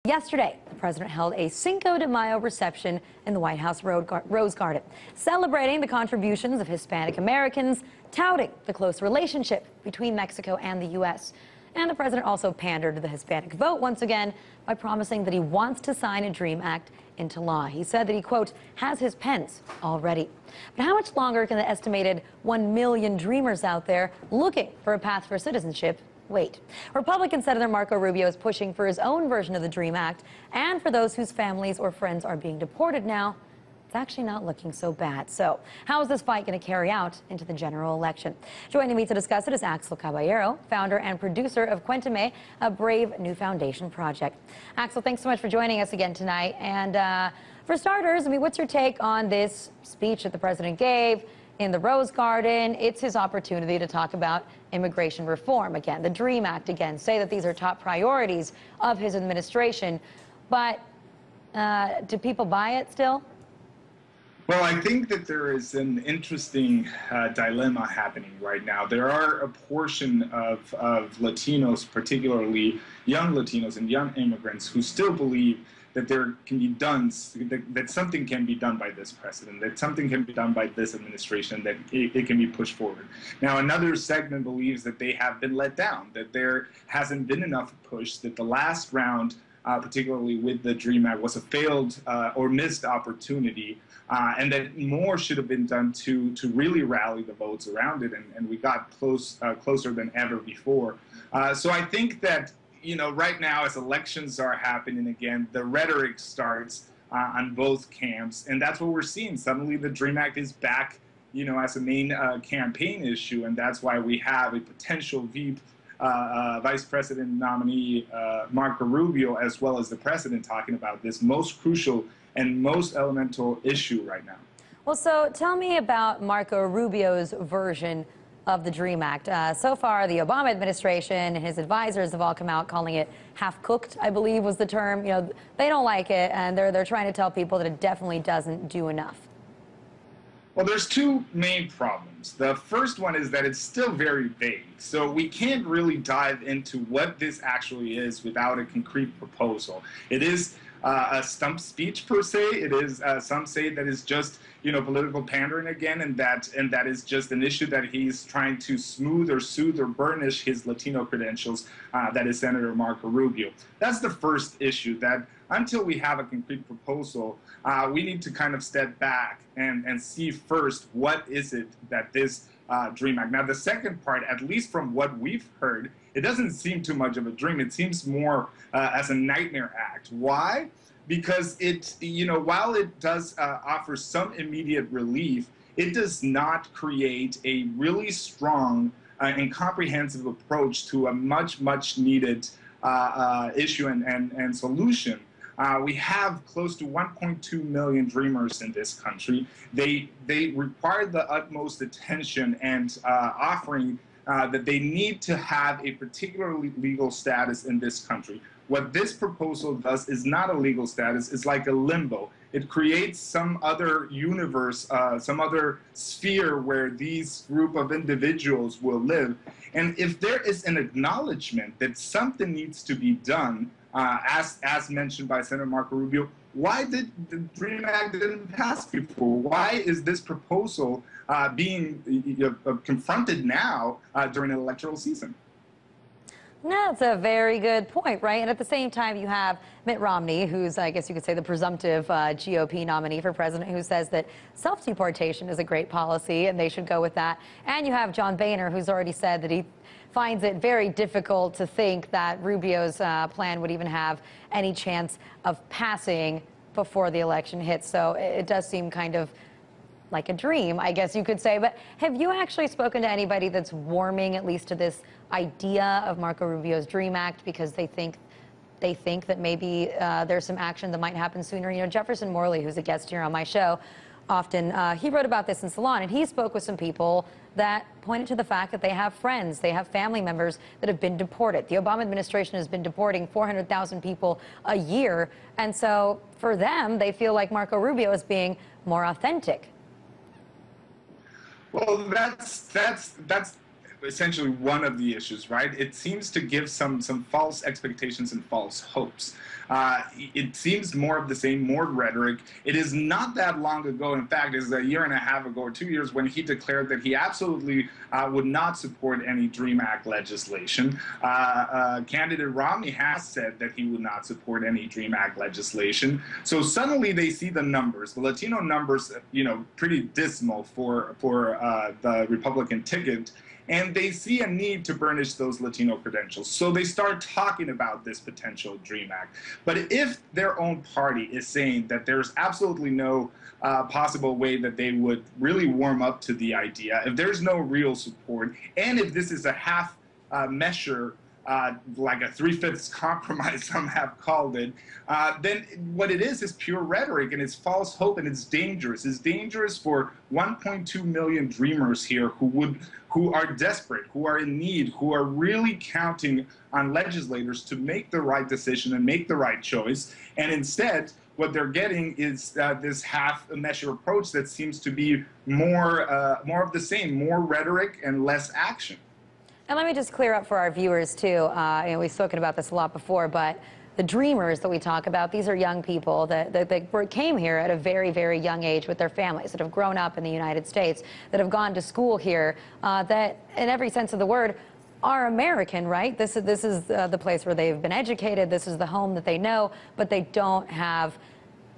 Yesterday, the president held a Cinco de Mayo reception in the White House Rose Garden, celebrating the contributions of Hispanic Americans, touting the close relationship between Mexico and the U.S. And the president also pandered to the Hispanic vote once again by promising that he wants to sign a DREAM Act into law. He said that he, quote, has his pens all ready. But how much longer can the estimated 1 million dreamers out there looking for a path for citizenship wait? Republican Senator Marco Rubio is pushing for his own version of the DREAM Act, and for those whose families or friends are being deported now, it's actually not looking so bad. So how is this fight going to carry out into the general election? Joining me to discuss it is Axel Caballero, founder and producer of Cuéntame, a brave new foundation project. Axel, thanks so much for joining us again tonight. And for starters, I mean, what's your take on this speech that the president gave in the Rose Garden? It's his opportunity to talk about immigration reform again, the DREAM Act again, say that these are top priorities of his administration. But do people buy it still? Well, I think that there is an interesting dilemma happening right now. There are a portion of Latinos, particularly young Latinos and young immigrants, who still believe that there can be done, that something can be done by this president, that something can be done by this administration, that it can be pushed forward. Now, another segment believes that they have been let down, that there hasn't been enough push, that the last round, particularly with the DREAM Act, was a failed or missed opportunity, and that more should have been done to really rally the votes around it, and we got closer than ever before. So I think that, you know, right now, as elections are happening again, the rhetoric starts on both camps, and that's what we're seeing. Suddenly, the DREAM Act is back, you know, as a main campaign issue, and that's why we have a potential Vice President nominee, Marco Rubio, as well as the president, talking about this most crucial and most elemental issue right now. Well, so tell me about Marco Rubio's version of the DREAM Act. So far, the Obama administration and his advisors have all come out calling it half-cooked, I believe was the term. You know, they don't like it, and they're trying to tell people that it definitely doesn't do enough. Well, there's two main problems. The first one is that it's still very vague. So we can't really dive into what this actually is without a concrete proposal. It is a stump speech per se. It is, some say that is just, you know, political pandering again, and that is just an issue that he's trying to smooth or soothe or burnish his Latino credentials, that is Senator Marco Rubio. That's the first issue, that until we have a concrete proposal, we need to kind of step back and see first what is it that this DREAM Act. Now, the second part, at least from what we've heard, it doesn't seem too much of a dream. It seems more as a nightmare act. Why? Because it, you know, while it does offer some immediate relief, it does not create a really strong and comprehensive approach to a much needed issue and solution. We have close to 1.2 million dreamers in this country. They require the utmost attention and offering that they need to have a particularly legal status in this country. What this proposal does is not a legal status, it's like a limbo. It creates some other universe, some other sphere where these group of individuals will live. And if there is an acknowledgement that something needs to be done, as mentioned by Senator Marco Rubio, why did the DREAM Act didn't pass before? Why is this proposal being confronted now during an electoral season? No, that's a very good point, right? And at the same time, you have Mitt Romney, who's, I guess you could say, the presumptive GOP nominee for president, who says that self-deportation is a great policy and they should go with that. And you have John Boehner, who's already said that he finds it very difficult to think that Rubio's plan would even have any chance of passing before the election hits. So it does seem kind of like a dream, I guess you could say. But have you actually spoken to anybody that's warming at least to this idea of Marco Rubio's DREAM Act because they think that maybe there's some action that might happen sooner? You know, Jefferson Morley, who's a guest here on my show, often he wrote about this in Salon, and he spoke with some people that pointed to the fact that they have friends, they have family members that have been deported. The Obama administration has been deporting 400,000 people a year, and so for them, they feel like Marco Rubio is being more authentic. Well, that's essentially one of the issues, right? It seems to give some false expectations and false hopes. It seems more of the same, more rhetoric. It is not that long ago, in fact, it's a year and a half ago or 2 years, when he declared that he absolutely would not support any DREAM Act legislation. Candidate Romney has said that he would not support any DREAM Act legislation. So suddenly they see the numbers, the Latino numbers, pretty dismal for the Republican ticket. And they see a need to burnish those Latino credentials. So they start talking about this potential DREAM Act. But if their own party is saying that there's absolutely no possible way that they would really warm up to the idea, if there's no real support, and if this is a half measure, like a 3/5 compromise, some have called it, then what it is pure rhetoric, and it's false hope, and it's dangerous. It's dangerous for 1.2 million dreamers here who are desperate, who are in need, who are really counting on legislators to make the right decision and make the right choice. And instead, what they're getting is this half-measure approach that seems to be more of the same, more rhetoric and less action. And let me just clear up for our viewers, too. We've spoken about this a lot before, but the dreamers that we talk about, these are young people that came here at a very, very young age with their families, that have grown up in the United States, that have gone to school here, that, in every sense of the word, are American, right? This is the place where they've been educated. This is the home that they know, but they don't have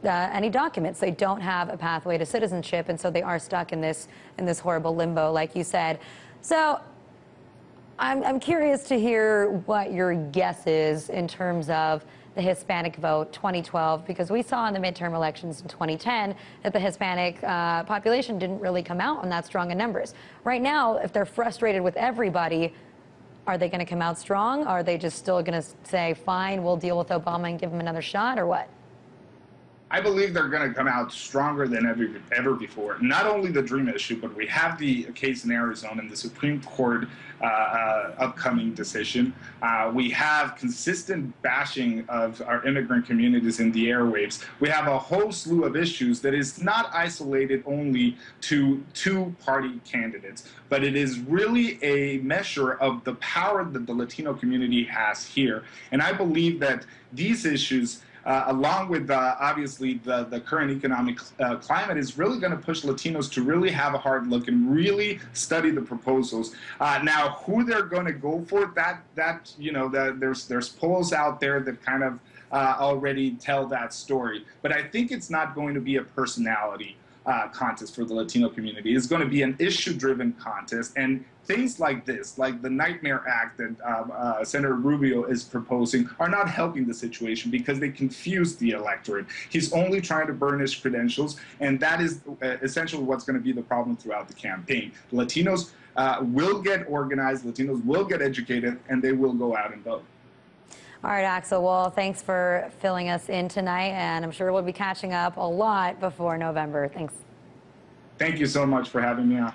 any documents. They don't have a pathway to citizenship, and so they are stuck in this horrible limbo, like you said. So I'm curious to hear what your guess is in terms of the Hispanic vote 2012, because we saw in the midterm elections in 2010 that the Hispanic population didn't really come out in that strong in numbers. Right now, if they're frustrated with everybody, are they going to come out strong? Are they just still going to say, fine, we'll deal with Obama and give him another shot, or what? I believe they're going to come out stronger than ever before. Not only the DREAM issue, but we have the case in Arizona in the Supreme Court upcoming decision. We have consistent bashing of our immigrant communities in the airwaves. We have a whole slew of issues that is not isolated only to two-party candidates, but it is really a measure of the power that the Latino community has here. And I believe that these issues, along with obviously the current economic climate, is really going to push Latinos to really have a hard look and really study the proposals. Now, who they're going to go for, there's polls out there that kind of already tell that story. But I think it's not going to be a personality contest for the Latino community. It's going to be an issue-driven contest, and things like this, like the Nightmare Act that Senator Rubio is proposing, are not helping the situation because they confuse the electorate. He's only trying to burnish credentials, and that is essentially what's going to be the problem throughout the campaign. Latinos will get organized, Latinos will get educated, and they will go out and vote. All right, Axel, well, thanks for filling us in tonight, and I'm sure we'll be catching up a lot before November. Thanks. Thank you so much for having me on.